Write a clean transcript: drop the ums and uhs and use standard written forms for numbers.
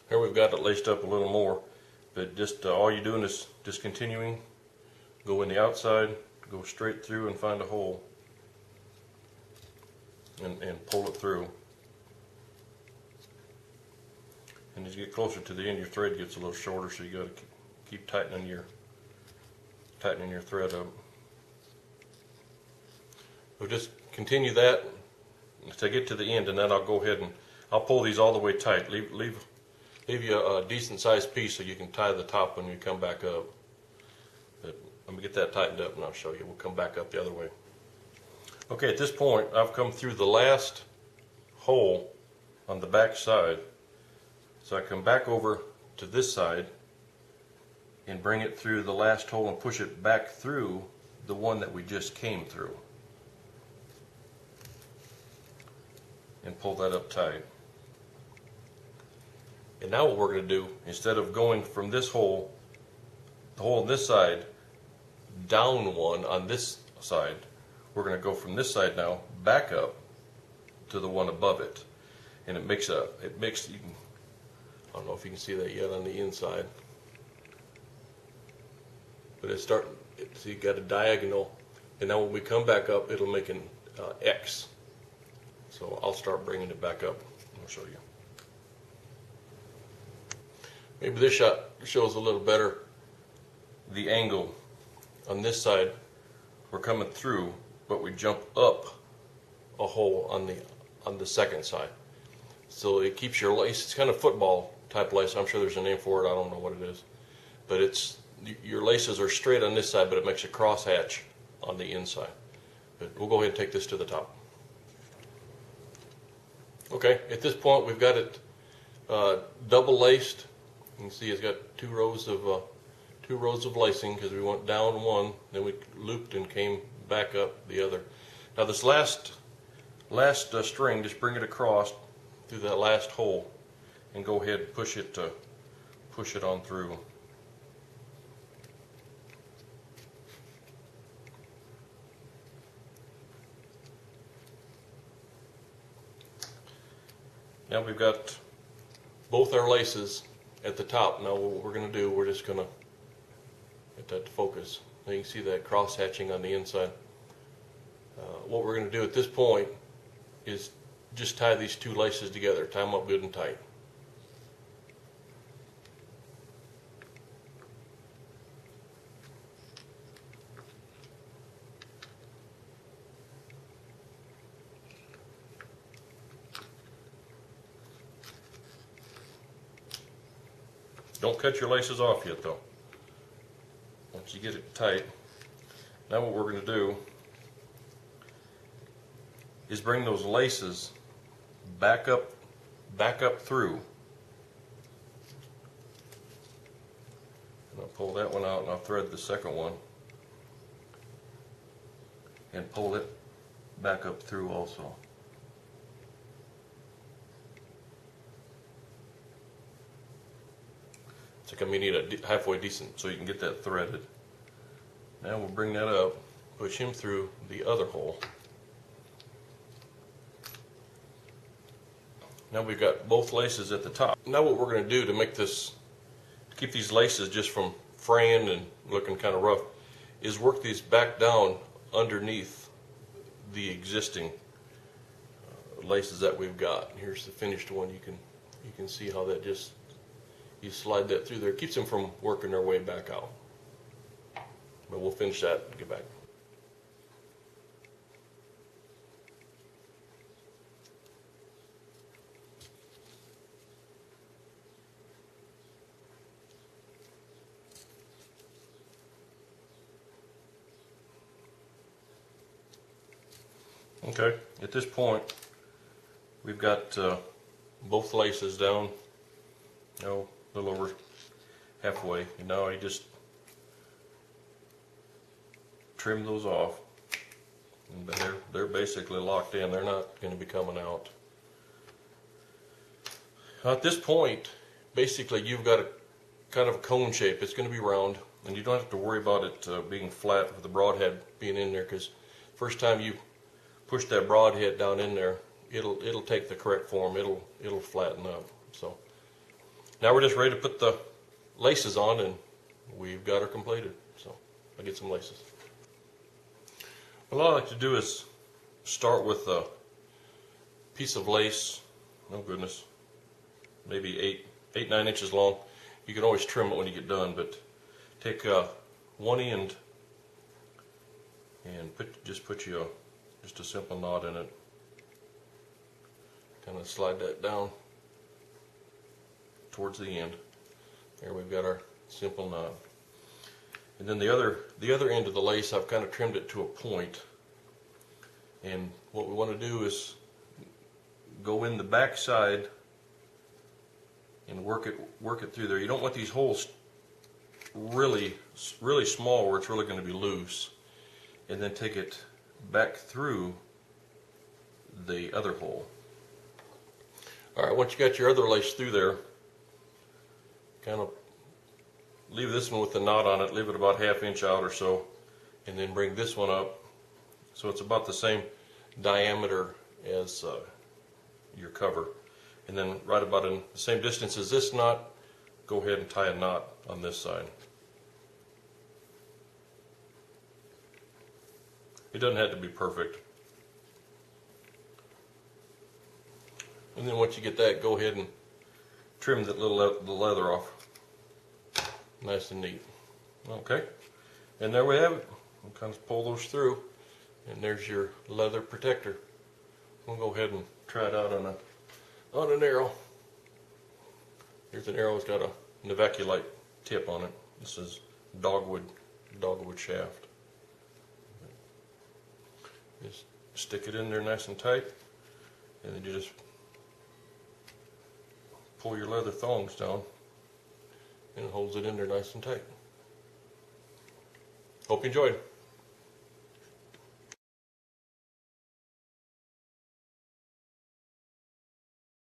Here we've got it laced up a little more, but just all you're doing is just continuing, go in the outside, go straight through and find a hole and pull it through. And as you get closer to the end, your thread gets a little shorter, so you got to keep tightening your thread up. So just continue that to get to the end, and then I'll go ahead and I'll pull these all the way tight. Leave you a decent sized piece so you can tie the top when you come back up. But let me get that tightened up and I'll show you. We'll come back up the other way. Okay, at this point I've come through the last hole on the back side. So I come back over to this side and bring it through the last hole and push it back through the one that we just came through. And pull that up tight. And now what we're going to do, instead of going from this hole, the hole on this side, down one on this side, we're going to go from this side now back up to the one above it. And it makes you can, I don't know if you can see that yet on the inside, but it's starting, so you got a diagonal, and now when we come back up, it'll make an X. So I'll start bringing it back up. I'll show you. Maybe this shot shows a little better the angle. On this side, we're coming through, but we jump up a hole on the second side. So it keeps your lace. It's kind of football type lace. I'm sure there's a name for it. I don't know what it is, but your laces are straight on this side, but it makes a crosshatch on the inside. But we'll go ahead and take this to the top. Okay, at this point we've got it double laced. You can see it's got two rows of lacing because we went down one, then we looped and came back up the other. Now this last string, just bring it across through that last hole and go ahead and push it on through. Now we've got both our laces at the top. Now what we're going to do, we're just going to get that to focus. Now you can see that cross hatching on the inside. What we're going to do at this point is just tie these two laces together, tie them up good and tight. Don't cut your laces off yet though. Once you get it tight, now what we're going to do is bring those laces back up through. And I'll pull that one out and I'll thread the second one and pull it back up through also. It's like you need a halfway decent so you can get that threaded. Now we'll bring that up, push him through the other hole. Now we've got both laces at the top. Now what we're going to do to make this, to keep these laces just from fraying and looking kind of rough, is work these back down underneath the existing laces that we've got. Here's the finished one. You can see how that just, you slide that through there. It keeps them from working their way back out. But we'll finish that and get back. Okay, at this point we've got both laces down, a little over halfway, and now I just trim those off, and they're basically locked in. They're not going to be coming out. At this point, basically you've got a kind of a cone shape. It's going to be round, and you don't have to worry about it being flat with the broadhead being in there, because first time you push that broadhead down in there, it'll take the correct form. It'll flatten up. So Now we're just ready to put the laces on, and we've got her completed. So I'll get some laces. What I like to do is start with a piece of lace, oh goodness, maybe 9 inches long. You can always trim it when you get done, but take one end and just put just a simple knot in it. Kind of slide that down towards the end. There we've got our simple knot. And then the other end of the lace, I've kind of trimmed it to a point. And what we want to do is go in the back side and work it through there. You don't want these holes really small where it's really going to be loose. And then take it back through the other hole. Alright, once you got your other lace through there, kind of leave this one with the knot on it, leave it about 1/2 inch out or so, and then bring this one up so it's about the same diameter as your cover. And then right about in the same distance as this knot, go ahead and tie a knot on this side. It doesn't have to be perfect. And then once you get that, go ahead and trim the leather off. Nice and neat. Okay, and there we have it. We'll kind of pull those through, and there's your leather protector. We'll go ahead and try it out on an arrow. Here's an arrow. It's got a Novaculite tip on it. This is dogwood shaft. Just stick it in there nice and tight, and then you just pull your leather thongs down, and it holds it in there nice and tight. Hope you enjoyed.